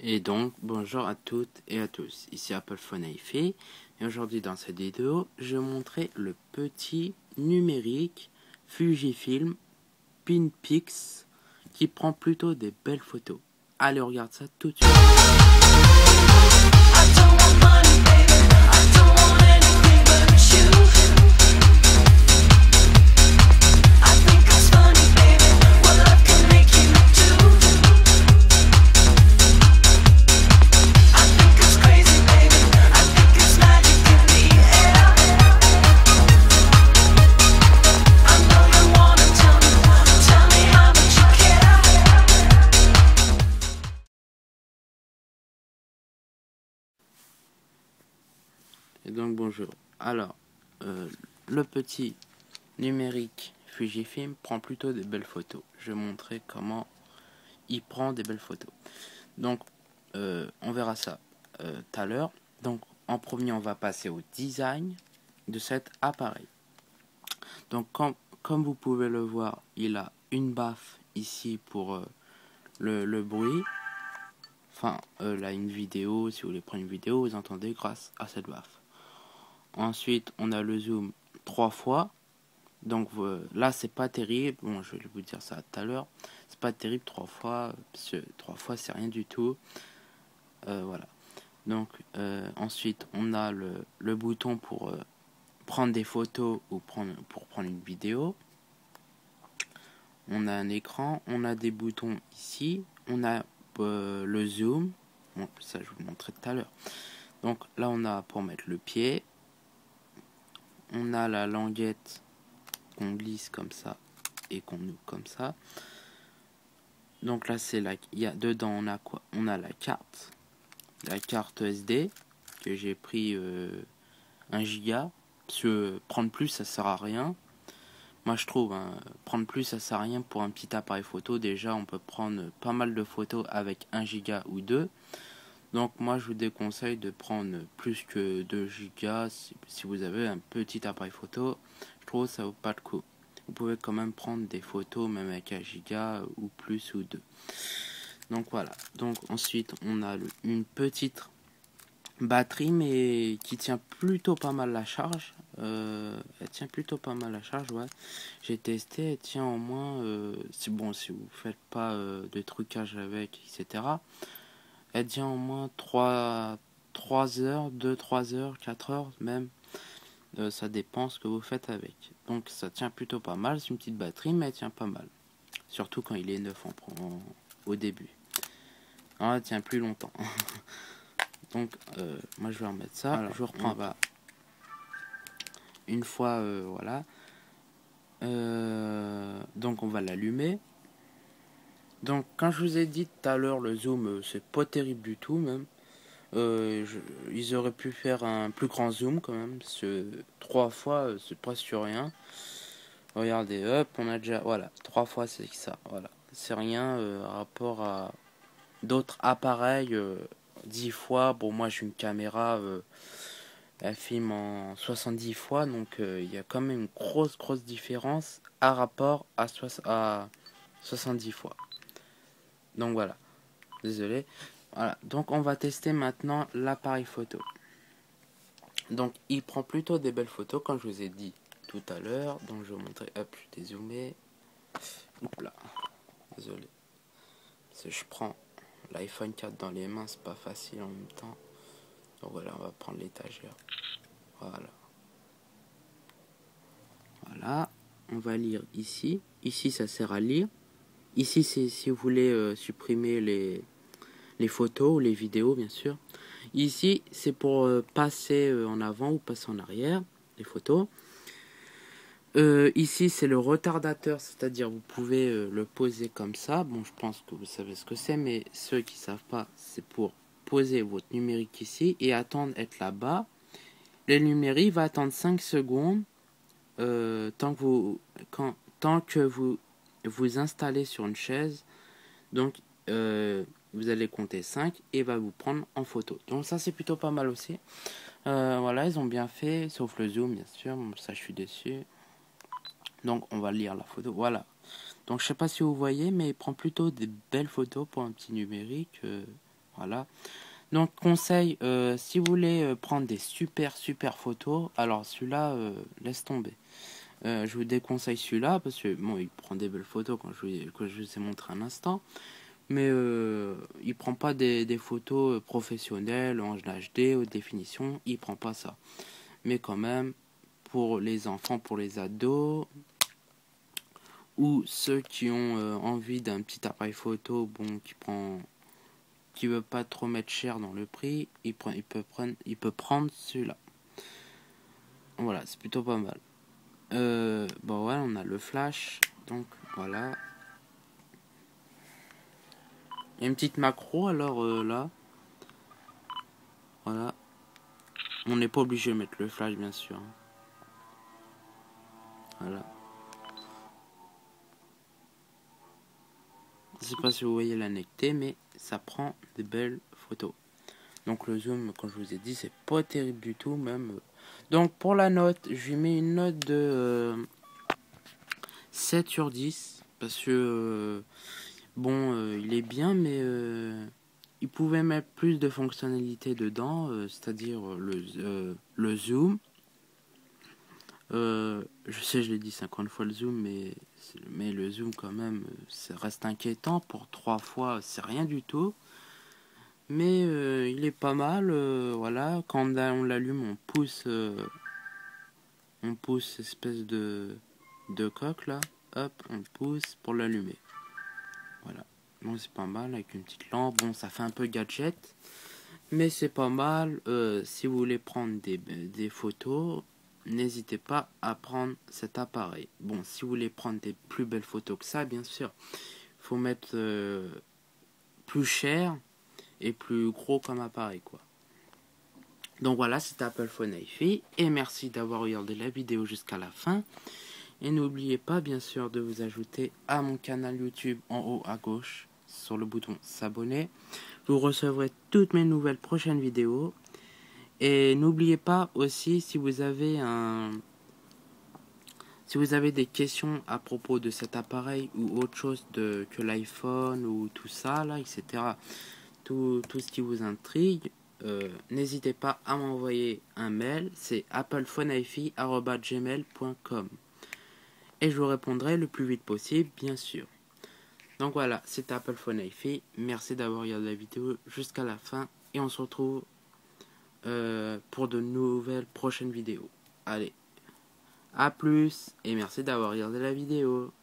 Et donc, bonjour à toutes et à tous, ici Apple Phone iFi, et aujourd'hui dans cette vidéo, je vais montrer le petit numérique Fujifilm PinPix qui prend plutôt des belles photos. Allez, on regarde ça tout de suite. Et donc bonjour. Alors, le petit numérique Fujifilm prend plutôt des belles photos. Je vais montrer comment il prend des belles photos. Donc, on verra ça tout à l'heure. Donc, en premier, on va passer au design de cet appareil. Donc, comme vous pouvez le voir, il a une baffe ici pour le bruit. Enfin, là, une vidéo, si vous voulez prendre une vidéo, vous entendez grâce à cette baffe. Ensuite, on a le zoom 3 fois. Donc là, c'est pas terrible. Bon, je vais vous dire ça tout à l'heure. C'est pas terrible 3 fois. Parce que 3 fois, c'est rien du tout. Voilà. Donc, ensuite, on a le bouton pour prendre des photos ou pour prendre une vidéo. On a un écran. On a des boutons ici. On a le zoom. Bon, ça, je vous montrerai tout à l'heure. Donc là, on a pour mettre le pied. On a la languette qu'on glisse comme ça et qu'on ouvre comme ça. Donc là, c'est là, il y a dedans, on a quoi? On a la carte SD que j'ai pris 1 giga. Parce que prendre plus, ça sert à rien. Moi, je trouve, hein, prendre plus, ça sert à rien pour un petit appareil photo. Déjà, on peut prendre pas mal de photos avec 1 giga ou 2. Donc moi, je vous déconseille de prendre plus que 2 gigas si vous avez un petit appareil photo. Je trouve que ça vaut pas le coup. Vous pouvez quand même prendre des photos même avec 1 giga ou plus ou 2. Donc voilà. Donc ensuite, on a une petite batterie mais qui tient plutôt pas mal la charge. Elle tient plutôt pas mal la charge, ouais. J'ai testé, elle tient au moins, si vous faites pas de trucage avec, etc. Elle tient au moins 3 heures, 2, 3 heures, 4 heures même. Ça dépend ce que vous faites avec. Donc ça tient plutôt pas mal. C'est une petite batterie, mais elle tient pas mal. Surtout quand il est neuf au début. Alors, elle tient plus longtemps. Donc moi je vais remettre ça. Alors, je reprends. Une fois, voilà. Donc on va l'allumer. Donc quand je vous ai dit tout à l'heure, le zoom, c'est pas terrible du tout même. Ils auraient pu faire un plus grand zoom quand même, parce que 3 fois c'est presque rien. Regardez, hop, on a déjà, voilà, 3 fois c'est ça, voilà, c'est rien rapport à d'autres appareils. 10 fois, bon, moi j'ai une caméra, elle filme en 70 fois, donc il y a quand même une grosse différence à rapport à 70 fois. Donc voilà, désolé. Voilà, donc on va tester maintenant l'appareil photo. Donc il prend plutôt des belles photos, comme je vous ai dit tout à l'heure. Donc je vais vous montrer, hop, je vais dézoomer. Oups là, désolé. Parce que je prends l'iPhone 4 dans les mains, c'est pas facile en même temps. Donc voilà, on va prendre l'étagère. Voilà. Voilà, on va lire ici. Ici ça sert à lire. Ici c'est si vous voulez supprimer les photos ou les vidéos bien sûr. Ici c'est pour passer en avant ou passer en arrière les photos. Ici c'est le retardateur, c'est-à-dire vous pouvez le poser comme ça. Bon, je pense que vous savez ce que c'est, mais ceux qui savent pas, c'est pour poser votre numérique ici et attendre être là-bas. Le numérique va attendre 5 secondes tant que vous installez sur une chaise. Donc vous allez compter 5 et va vous prendre en photo. Donc ça c'est plutôt pas mal aussi. Voilà, ils ont bien fait, sauf le zoom bien sûr, ça je suis déçu. Donc on va lire la photo, voilà. Donc je sais pas si vous voyez, mais il prend plutôt des belles photos pour un petit numérique. Voilà. Donc conseil, si vous voulez prendre des super photos, alors celui-là, laisse tomber. Je vous déconseille celui-là parce que bon, il prend des belles photos que je vous ai montré un instant, mais il prend pas des photos professionnelles en HD haute définition, il prend pas ça. Mais quand même, pour les enfants, pour les ados ou ceux qui ont envie d'un petit appareil photo, bon, qui veut pas trop mettre cher dans le prix, il peut prendre celui-là. Voilà, c'est plutôt pas mal. Bon ouais, on a le flash, donc voilà. Il y a une petite macro, alors là, voilà. On n'est pas obligé de mettre le flash, bien sûr. Voilà. Je sais pas si vous voyez la netteté, mais ça prend de belles photos. Donc le zoom, comme je vous ai dit, c'est pas terrible du tout, même. Donc pour la note, je lui mets une note de 7 sur 10. Parce que, bon, il est bien, mais il pouvait mettre plus de fonctionnalités dedans, c'est-à-dire le zoom. Je sais, je l'ai dit 50 fois le zoom, mais le zoom quand même, ça reste inquiétant. Pour 3 fois, c'est rien du tout. Mais il est pas mal, voilà. Quand on l'allume, on pousse espèce de coque là. Hop, on pousse pour l'allumer. Voilà. Bon, c'est pas mal avec une petite lampe. Bon, ça fait un peu gadget, mais c'est pas mal. Si vous voulez prendre des photos, n'hésitez pas à prendre cet appareil. Bon, si vous voulez prendre des plus belles photos que ça, bien sûr, faut mettre plus cher et plus gros comme appareil, quoi. Donc voilà, c'était Apple Phone hi-fi, et merci d'avoir regardé la vidéo jusqu'à la fin. Et n'oubliez pas, bien sûr, de vous ajouter à mon canal YouTube en haut à gauche, sur le bouton s'abonner. Vous recevrez toutes mes nouvelles prochaines vidéos. Et n'oubliez pas aussi, si vous avez des questions à propos de cet appareil ou autre chose que l'iPhone ou tout ça, là, etc., tout ce qui vous intrigue, n'hésitez pas à m'envoyer un mail, c'est applephonehifi@gmail.com, et je vous répondrai le plus vite possible, bien sûr. Donc voilà, c'était Apple Phone hi-fi. Merci d'avoir regardé la vidéo jusqu'à la fin, et on se retrouve pour de nouvelles prochaines vidéos. Allez, à plus, et merci d'avoir regardé la vidéo.